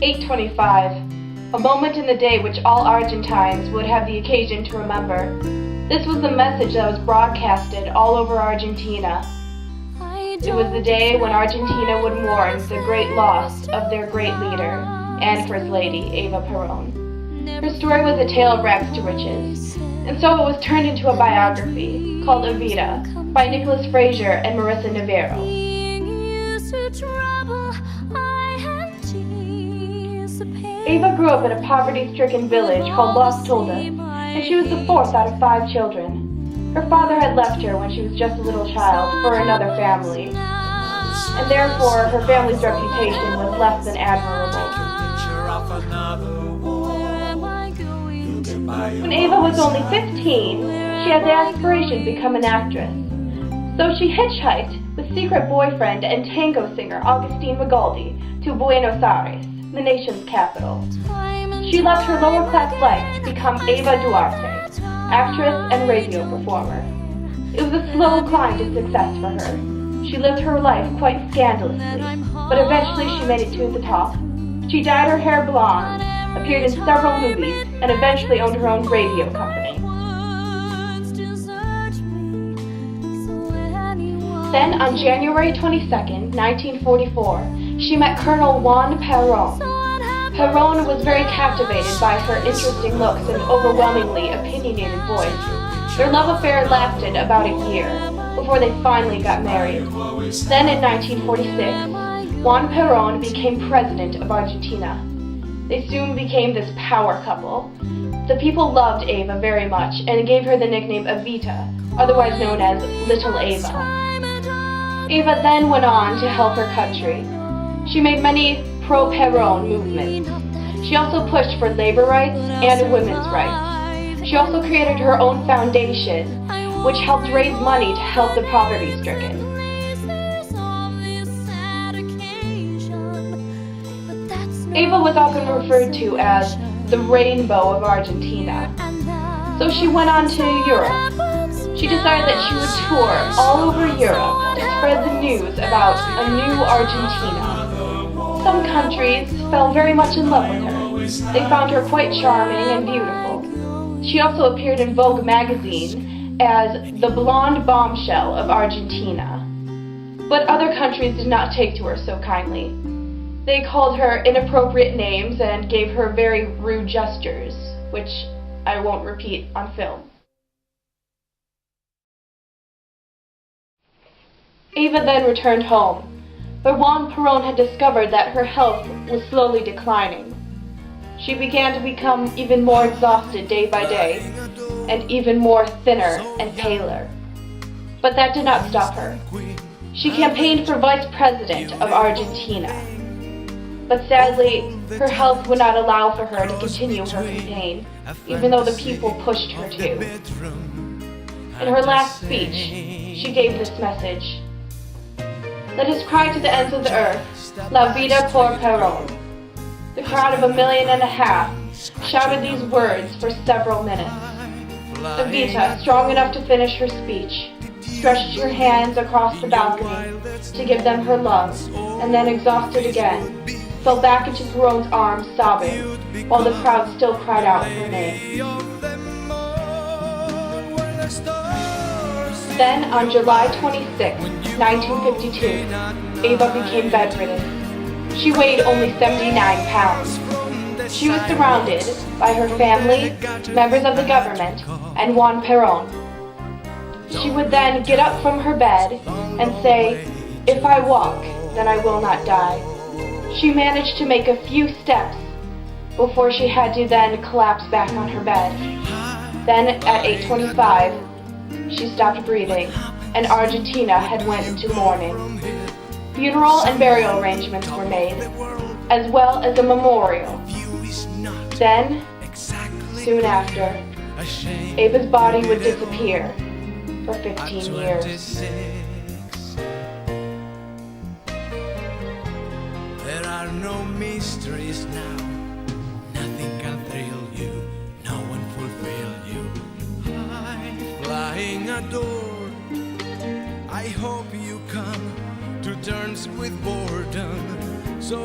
8:25, a moment in the day which all Argentines would have the occasion to remember. This was the message that was broadcasted all over Argentina. It was the day when Argentina would mourn the great loss of their great leader and First Lady, Eva Perón. Her story was a tale of rags to riches, and so it was turned into a biography called Evita by Nicholas Fraser and Marissa Navarro. Eva grew up in a poverty-stricken village called Las Toldas, and she was the fourth out of 5 children. Her father had left her when she was just a little child for another family, and therefore her family's reputation was less than admirable. When Eva was only 15, she had the aspiration to become an actress. So she hitchhiked with secret boyfriend and tango singer Agustin Magaldi to Buenos Aires, the nation's capital. She left her lower-class life to become Eva Duarte, actress and radio performer. It was a slow climb to success for her. She lived her life quite scandalously, but eventually she made it to the top. She dyed her hair blonde, appeared in several movies, and eventually owned her own radio company. Then, on January 22nd, 1944, she met Colonel Juan Perón. Perón was very captivated by her interesting looks and overwhelmingly opinionated voice. Their love affair lasted about a year before they finally got married. Then, in 1946, Juan Perón became president of Argentina. They soon became this power couple. The people loved Eva very much and gave her the nickname Evita, otherwise known as Little Eva. Eva then went on to help her country. She made many pro-Perón movements. She also pushed for labor rights and women's rights. She also created her own foundation, which helped raise money to help the poverty-stricken. Eva was often referred to as the Rainbow of Argentina. So she went on to Europe. She decided that she would tour all over Europe to spread the news about a new Argentina. Some countries fell very much in love with her. They found her quite charming and beautiful. She also appeared in Vogue magazine as the blonde bombshell of Argentina. But other countries did not take to her so kindly. They called her inappropriate names and gave her very rude gestures, which I won't repeat on film. Eva then returned home, but Juan Perón had discovered that her health was slowly declining. She began to become even more exhausted day by day, and even more thinner and paler. But that did not stop her. She campaigned for vice president of Argentina. But sadly, her health would not allow for her to continue her campaign, even though the people pushed her to. In her last speech, she gave this message: "Let us cry to the ends of the earth, La vida por Perón." The crowd of 1.5 million shouted these words for several minutes. Evita, strong enough to finish her speech, stretched her hands across the balcony to give them her love, and then, exhausted again, fell back into Perón's arms sobbing, while the crowd still cried out her name. Then, on July 26, 1952, Eva became bedridden. She weighed only 79 pounds. She was surrounded by her family, members of the government, and Juan Perón. She would then get up from her bed and say, "If I walk, then I will not die." She managed to make a few steps before she had to then collapse back on her bed. Then at 8:25, she stopped breathing, and Argentina had went into mourning. Funeral and burial arrangements were made, as well as a memorial. Then, soon after, Eva's body would disappear for 15 years. There are no mysteries now. Nothing can thrill you. No one fulfill you. I'm flying adored. I hope you come to terms with boredom. So